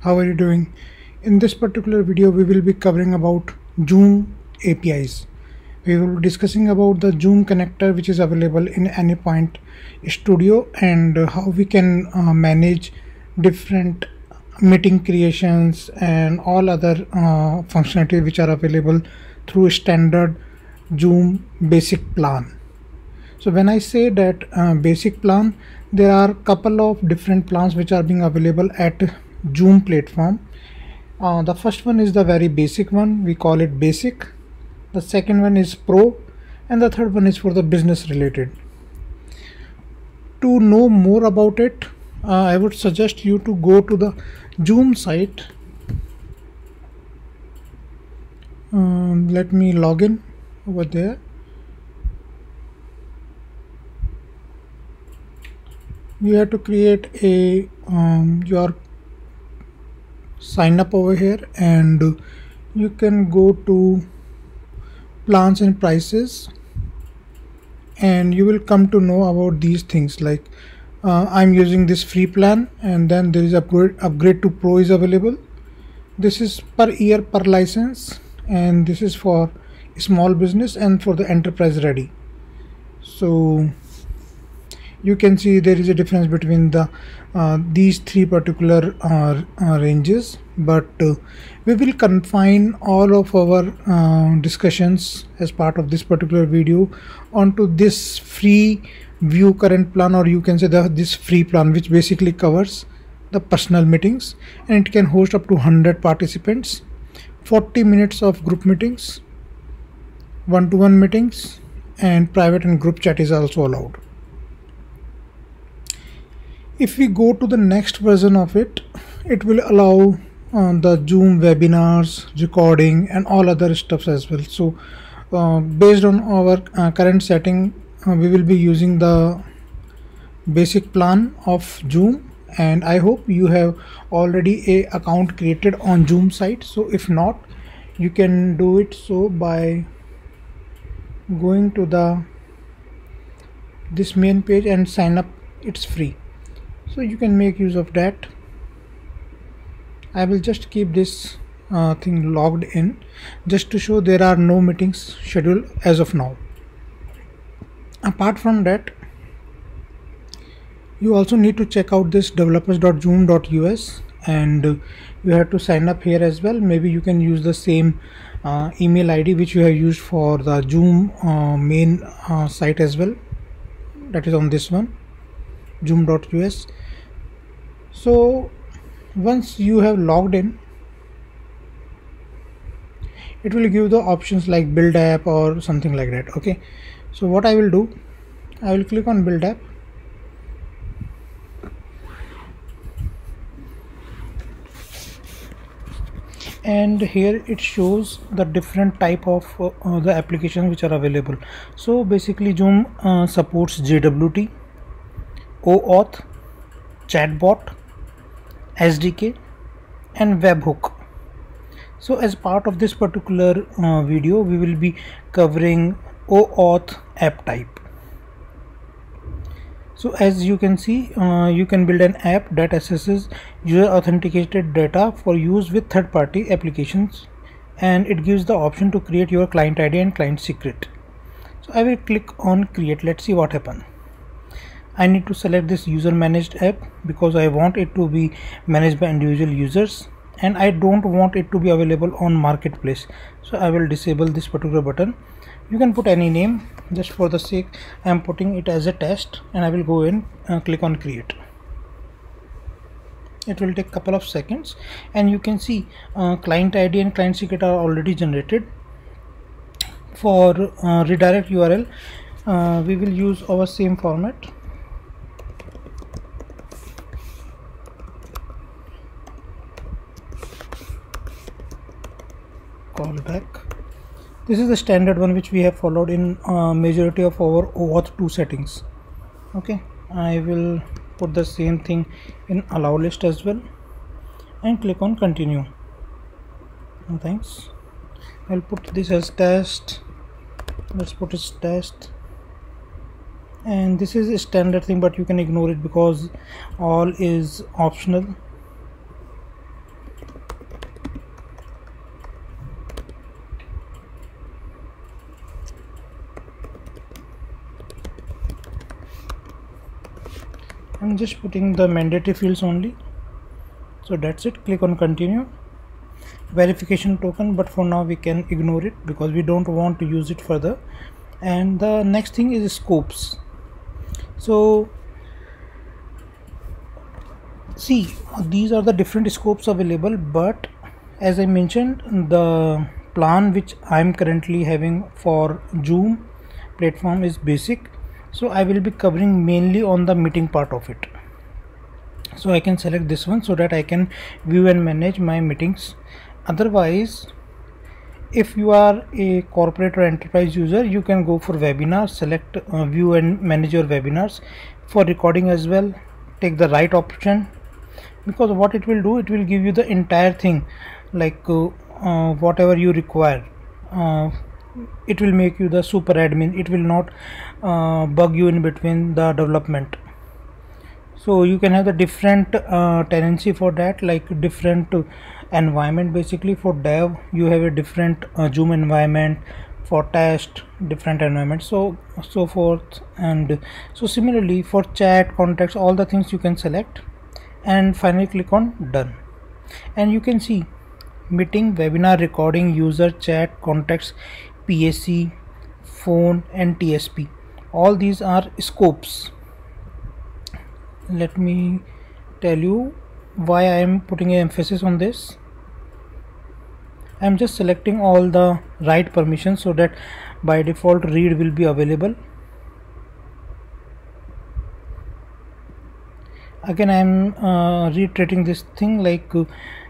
how are you doing? In this particular video we will be covering about Zoom APIs. We will be discussing about the Zoom connector which is available in Anypoint Studio and how we can manage different meeting creations and all other functionality which are available through standard Zoom basic plan. So when I say that basic plan, there are a couple of different plans which are being available at Zoom platform. The first one is the very basic one, we call it basic. The second one is pro, and the third one is for the business related. To know more about it, I would suggest you to go to the Zoom site. Let me log in over there. You have to create a your sign up over here, and you can go to plans and prices, and you will come to know about these things like I'm using this free plan, and then there is upgrade to pro is available. This is per year per license, and this is for small business and for the enterprise ready. So you can see there is a difference between the these three particular ranges, but we will confine all of our discussions as part of this particular video onto this free view current plan, or you can say this free plan, which basically covers the personal meetings, and it can host up to 100 participants, 40 minutes of group meetings, one-to-one meetings, and private and group chat is also allowed. If we go to the next version of it, it will allow the Zoom webinars, recording, and all other stuff as well. So based on our current setting, we will be using the basic plan of Zoom, and I hope you have already a account created on Zoom site. So if not, you can do it so by going to this main page and sign up. It's free, so you can make use of that. I will just keep this thing logged in just to show there are no meetings scheduled as of now. Apart from that, you also need to check out this developers.zoom.us, and you have to sign up here as well. Maybe you can use the same email ID which you have used for the Zoom main site as well, that is on this one, zoom.us. So once you have logged in, it will give the options like build app or something like that. Okay, so what I will do, I will click on build app, and here it shows the different type of the applications which are available. So basically Zoom supports JWT, OAuth, chatbot, SDK, and webhook. So as part of this particular video, we will be covering OAuth app type. So as you can see, you can build an app that accesses user authenticated data for use with third-party applications, and it gives the option to create your client ID and client secret. So I will click on create. Let's see what happens. I need to select this user managed app because I want it to be managed by individual users, and I don't want it to be available on marketplace. So I will disable this particular button. You can put any name, just for the sake I am putting it as a test, and I will go in and click on create. It will take a couple of seconds, and you can see client ID and client secret are already generated. For redirect URL, we will use our same format. Callback. This is the standard one which we have followed in majority of our OAuth 2 settings. Okay, I will put the same thing in allow list as well and click on continue. Thanks. I'll put this as test. Let's put it as test, and this is a standard thing, but you can ignore it because all is optional. I'm just putting the mandatory fields only. So that's it. Click on continue. Verification token, but for now we can ignore it because we don't want to use it further. And the next thing is scopes. So see, these are the different scopes available, but as I mentioned, the plan which I'm currently having for Zoom platform is basic, so I will be covering mainly on the meeting part of it. So I can select this one so that I can view and manage my meetings. Otherwise, if you are a corporate or enterprise user, you can go for webinars, select view and manage your webinars. For recording as well, take the right option, because what it will do, it will give you the entire thing, like whatever you require. It will make you the super admin. It will not bug you in between the development. So you can have the different tenancy for that, like different environment. Basically for dev you have a different Zoom environment, for test different environment, so forth. And so similarly for chat, contacts, all the things you can select, and finally click on done. And you can see meeting, webinar, recording, user, chat, contacts, PAC, phone and TSP, all these are scopes. Let me tell you why I am putting an emphasis on this. I am just selecting all the right permissions so that by default read will be available. Again, I am reiterating this thing, like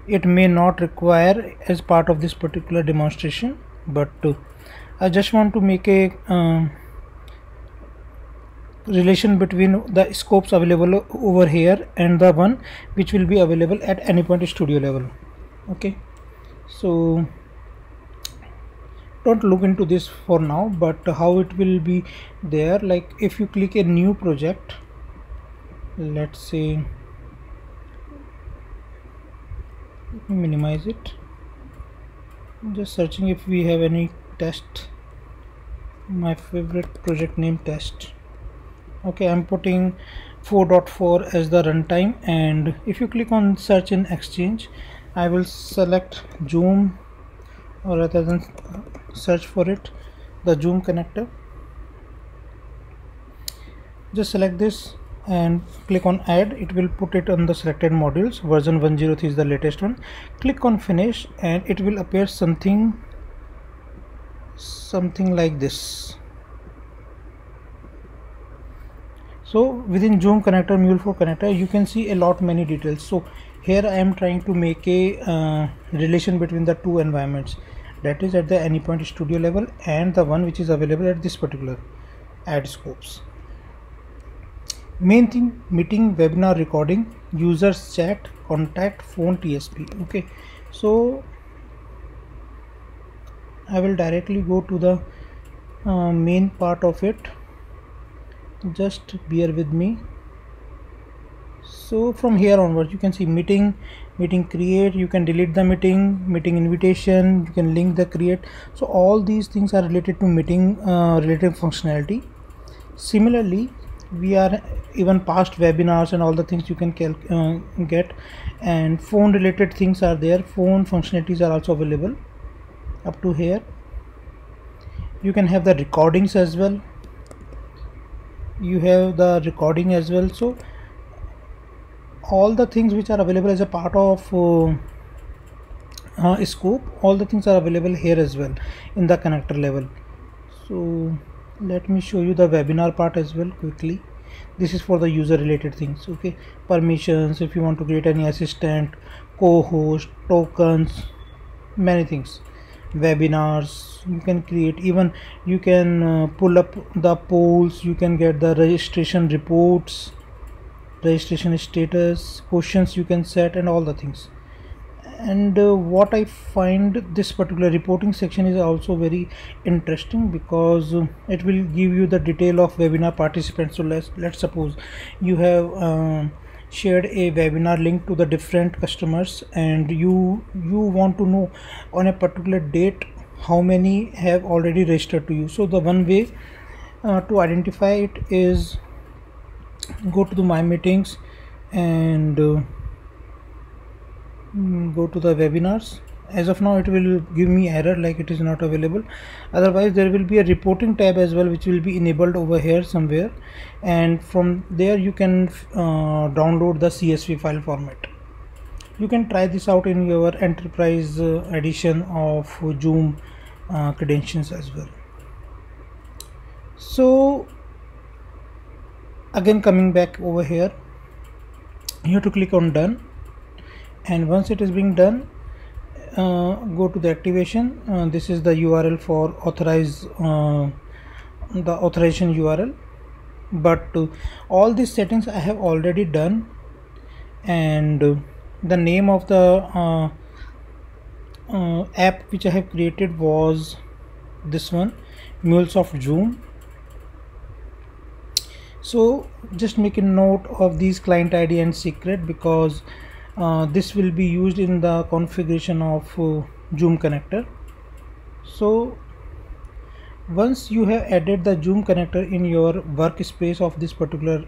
it may not require as part of this particular demonstration, but I just want to make a relation between the scopes available over here and the one which will be available at Anypoint Studio level. Okay, so don't look into this for now, but how it will be there, like if you click a new project, let's say, let me minimize it, I'm just searching if we have any test, my favorite project name, test. Okay, I'm putting 4.4 as the runtime, and if you click on search in Exchange, I will select Zoom, or rather than search for it, the Zoom connector. Just select this and click on add. It will put it on the selected modules. Version 103 is the latest one. Click on finish and it will appear something like this. So within Zoom connector, Mule 4 connector, you can see a lot many details. So here I am trying to make a relation between the two environments, that is at the Anypoint Studio level and the one which is available at this particular add scopes. Main thing: meeting, webinar, recording, users, chat, contact, phone, TSP. Okay, so I will directly go to the main part of it. Just bear with me. So from here onwards, you can see meeting create, you can delete the meeting invitation, you can link the create. So all these things are related to meeting related functionality. Similarly, we are even past webinars and all the things you can get, and phone related things are there. Phone functionalities are also available up to here. You can have the recordings as well. You have the recording as well. So all the things which are available as a part of scope, all the things are available here as well in the connector level. So let me show you the webinar part as well quickly. This is for the user related things. Okay, permissions, if you want to create any assistant, co-host, tokens, many things. Webinars you can create, even you can pull up the polls, you can get the registration reports, registration status, questions you can set, and all the things. And what I find, this particular reporting section is also very interesting, because it will give you the detail of webinar participants. So let's suppose you have shared a webinar link to the different customers, and you want to know on a particular date how many have already registered to you. So the one way to identify it is go to the my meetings and go to the webinars. As of now it will give me error like it is not available. Otherwise there will be a reporting tab as well which will be enabled over here somewhere, and from there you can download the CSV file format. You can try this out in your enterprise edition of Zoom credentials as well. So again, coming back over here, you have to click on done, and once it is being done, go to the activation. This is the URL for the authorization URL, but all these settings I have already done, and the name of the app which I have created was this one, MuleSoft Zoom. So just make a note of these client ID and secret, because this will be used in the configuration of Zoom connector. So once you have added the Zoom connector in your workspace of this particular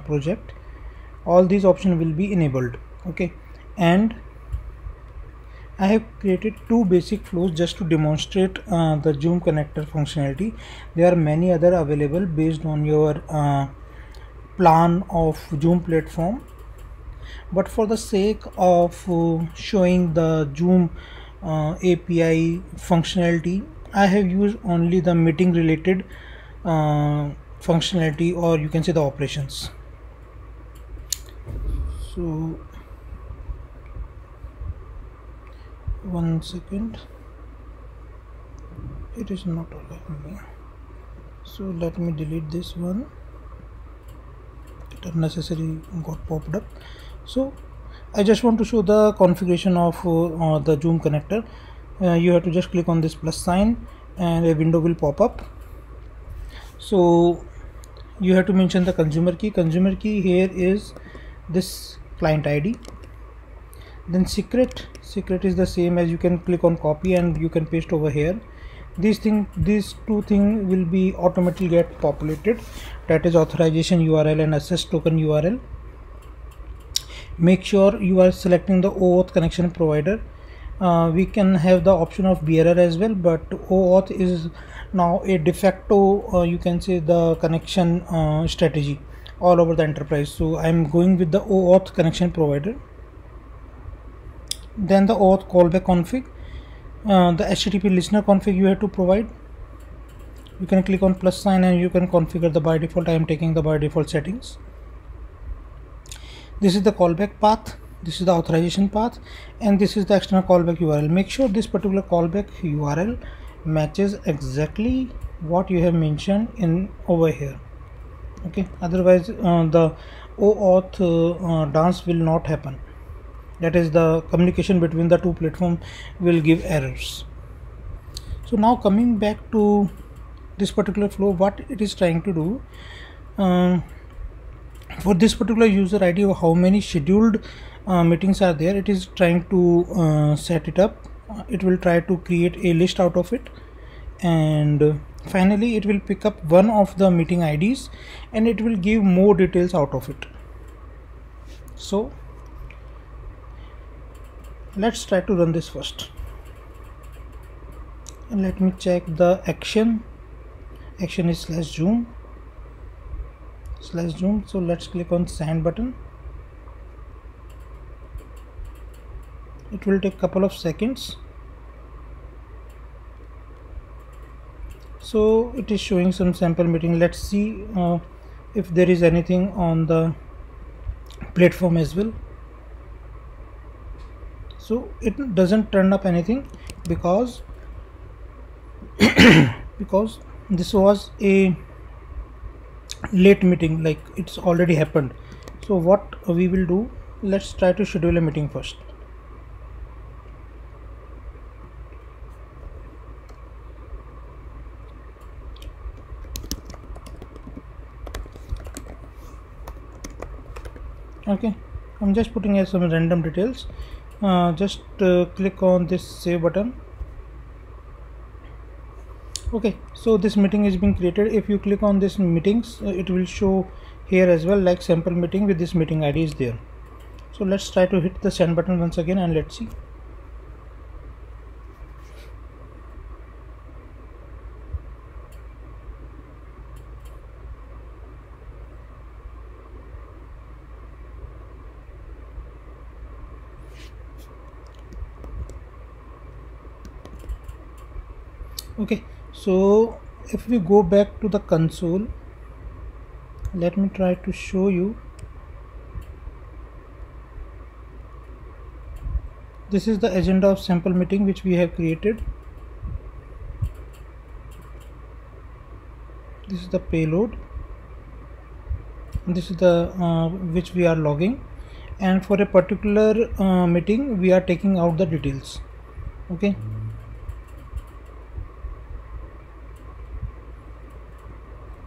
project, all these options will be enabled. Okay, and I have created two basic flows just to demonstrate the Zoom connector functionality. There are many other available based on your plan of Zoom platform, but for the sake of showing the Zoom API functionality, I have used only the meeting related functionality, or you can say the operations. So one second, it is not allowing me, so let me delete this one. It unnecessary got popped up. So I just want to show the configuration of the Zoom connector. You have to just click on this plus sign and a window will pop up. So you have to mention the consumer key. Consumer key here is this client ID. Then secret is the same, as you can click on copy and you can paste over here. These two things will be automatically get populated, that is authorization URL and access token URL. Make sure you are selecting the OAuth connection provider. We can have the option of bearer as well, but OAuth is now a de facto you can say the connection strategy all over the enterprise. So I am going with the OAuth connection provider. Then the OAuth callback config, the HTTP listener config you have to provide. You can click on plus sign and you can configure the by default. I am taking the by default settings. This is the callback path, this is the authorization path, and this is the external callback URL. Make sure this particular callback URL matches exactly what you have mentioned in over here. Okay, otherwise the OAuth dance will not happen. That is, the communication between the two platforms will give errors. So now coming back to this particular flow, what it is trying to do, for this particular user ID of how many scheduled meetings are there, it is trying to set it up. It will try to create a list out of it, and finally it will pick up one of the meeting IDs and it will give more details out of it. So let's try to run this first, and let me check the action is /zoom. So let's click on send button. It will take a couple of seconds. So it is showing some sample meeting. Let's see if there is anything on the platform as well. So it doesn't turn up anything because because this was a late meeting, like it's already happened. So what we will do, let's try to schedule a meeting first. Okay, I'm just putting as some random details. Just click on this save button. Okay, so this meeting is being created. If you click on this meetings, it will show here as well, like sample meeting with this meeting ID is there. So let's try to hit the send button once again and let's see. Okay, so if we go back to the console, let me try to show you. This is the agenda of sample meeting which we have created. This is the payload. This is the which we are logging, and for a particular meeting we are taking out the details. Okay.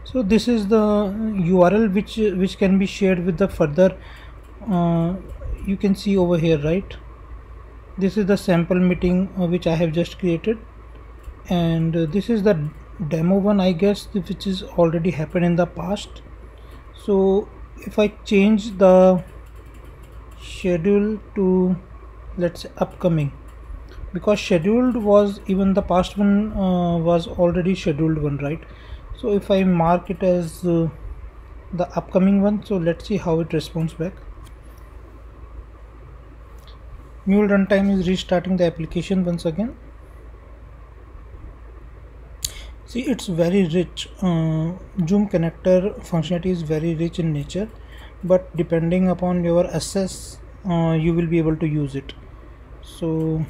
So this is the URL which can be shared with the further. You can see over here, right? This is the sample meeting which I have just created, and this is the demo one, I guess, which is already happened in the past. So if I change the schedule to, let's say, upcoming, because scheduled was, even the past one was already scheduled one, right? So if I mark it as the upcoming one, so let's see how it responds back. Mule runtime is restarting the application once again. See, it's very rich. Zoom connector functionality is very rich in nature, but depending upon your access, you will be able to use it. So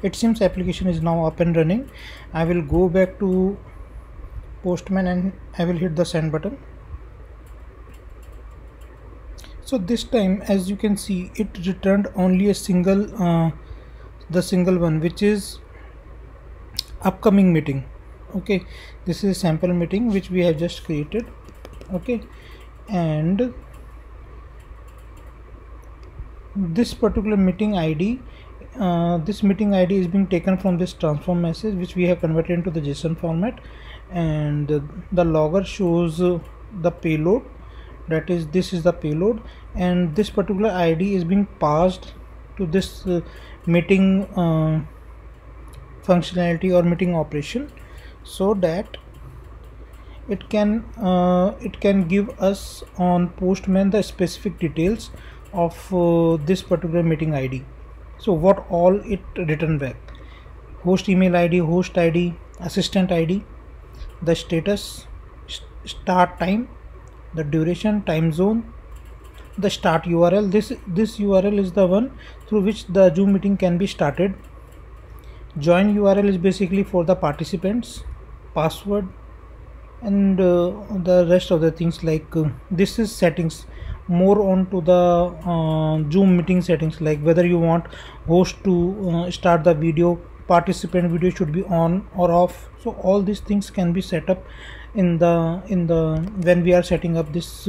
it seems application is now up and running. I will go back to Postman and I will hit the send button. So this time, as you can see, it returned only a single the single one, which is upcoming meeting. Okay, this is a sample meeting which we have just created. Okay, and this particular meeting ID, this meeting ID is being taken from this transform message which we have converted into the JSON format, and the logger shows the payload, that is, this is the payload, and this particular ID is being passed to this meeting functionality or meeting operation, so that it can give us on Postman the specific details of this particular meeting ID. So what all it return back: host email ID, host ID, assistant ID, the status, start time, the duration, time zone, the start URL. This URL is the one through which the Zoom meeting can be started. Join URL is basically for the participants, password, and the rest of the things, like this is settings, more on to the Zoom meeting settings, like whether you want host to start the video, participant video should be on or off. So all these things can be set up in the when we are setting up this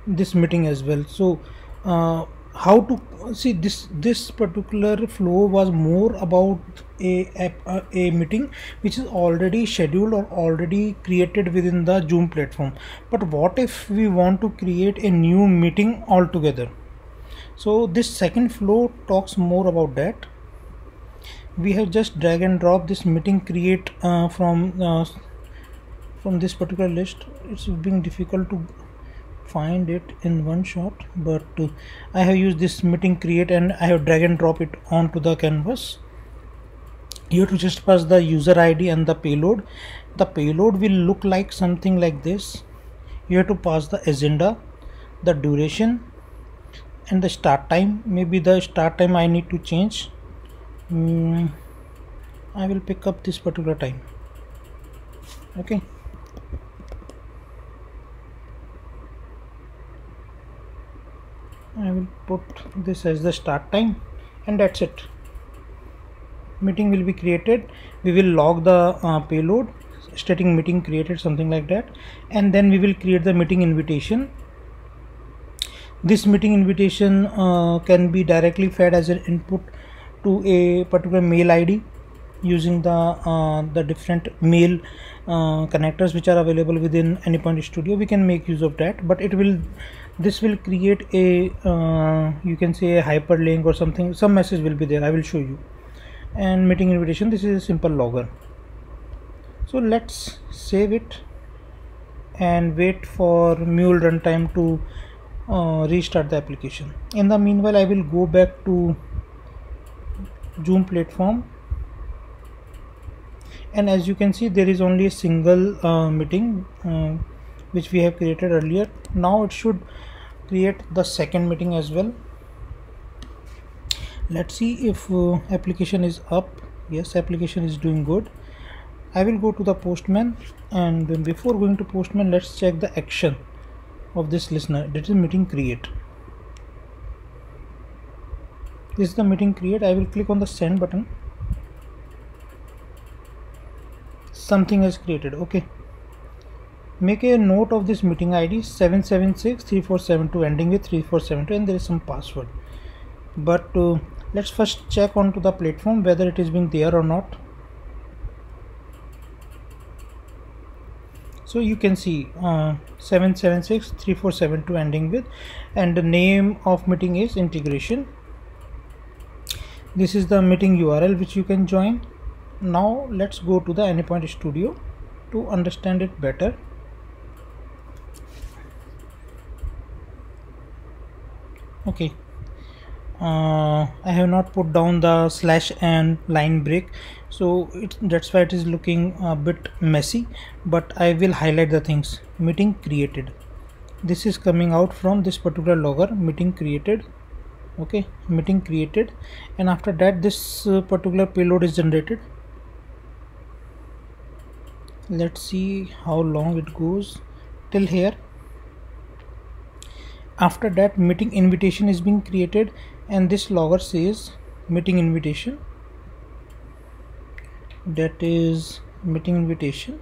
this meeting as well. So how to see this particular flow was more about a meeting which is already scheduled or already created within the Zoom platform. But what if we want to create a new meeting altogether? So this second flow talks more about that. We have just drag and drop this meeting create from this particular list. It's being difficult to find it in one shot, but I have used this meeting create and I have drag and drop it onto the canvas. You have to just pass the user ID and the payload. The payload will look like something like this. You have to pass the agenda, the duration, and the start time. Maybe the start time I need to change. I will pick up this particular time. Okay. I will put this as the start time, and that's it. Meeting will be created. We will log the payload stating meeting created, something like that, and then we will create the meeting invitation. This meeting invitation can be directly fed as an input to a particular mail ID, using the different mail connectors which are available within Anypoint Studio. We can make use of that, but this will create a you can say a hyperlink or something. Some message will be there. I will show you. And meeting invitation, this is a simple logger. So let's save it and wait for Mule runtime to restart the application. In the meanwhile, I will go back to Zoom platform, and as you can see, there is only a single meeting which we have created earlier. Now it should create the second meeting as well. Let's see if application is up. Yes, application is doing good. I will go to the Postman, and before going to Postman, let's check the action of this listener. That is meeting create. This is the meeting create. I will click on the send button. Something is created. Okay, make a note of this meeting ID 7763472 ending with 3472, and there is some password. But let's first check onto the platform whether it is being there or not. So you can see 7763472 ending with, and the name of meeting is integration. This is the meeting URL which you can join. Now let's go to the Anypoint Studio to understand it better. Okay, I have not put down the /n line break, so that's why it is looking a bit messy, but I will highlight the things. Meeting created, this is coming out from this particular logger, meeting created. Okay, meeting created, and after that this particular payload is generated. Let's see how long it goes till here. After that, meeting invitation is being created, and this logger says meeting invitation. That is meeting invitation,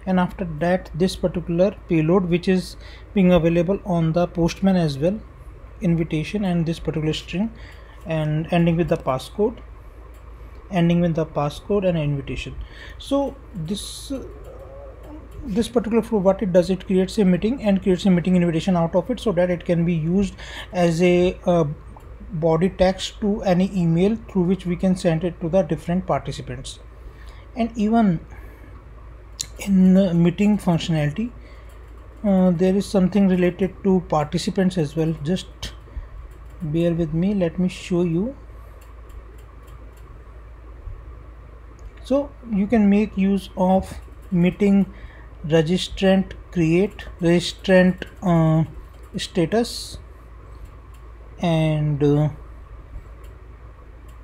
and after that this particular payload which is being available on the Postman as well, invitation and this particular string, and ending with the passcode, and invitation. So this particular flow, what it does, it creates a meeting and creates a meeting invitation out of it, so that it can be used as a body text to any email through which we can send it to the different participants. And even in meeting functionality, there is something related to participants as well. Just bear with me, let me show you. So you can make use of meeting registrant create, registrant status, and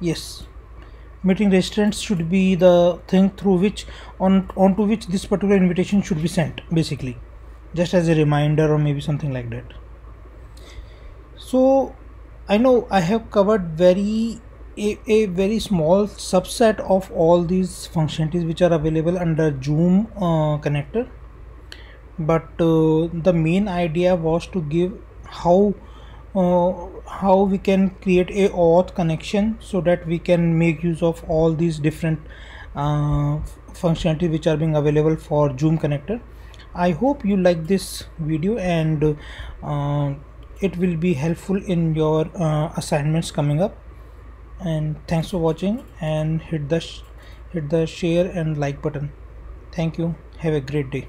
yes, meeting registrants should be the thing through which onto which this particular invitation should be sent, basically just as a reminder or maybe something like that. So I know I have covered a very small subset of all these functionalities which are available under Zoom connector, but the main idea was to give how we can create a auth connection so that we can make use of all these different functionalities which are being available for Zoom connector. I hope you like this video, and it will be helpful in your assignments coming up. And thanks for watching, and hit the share and like button. Thank you. Have a great day.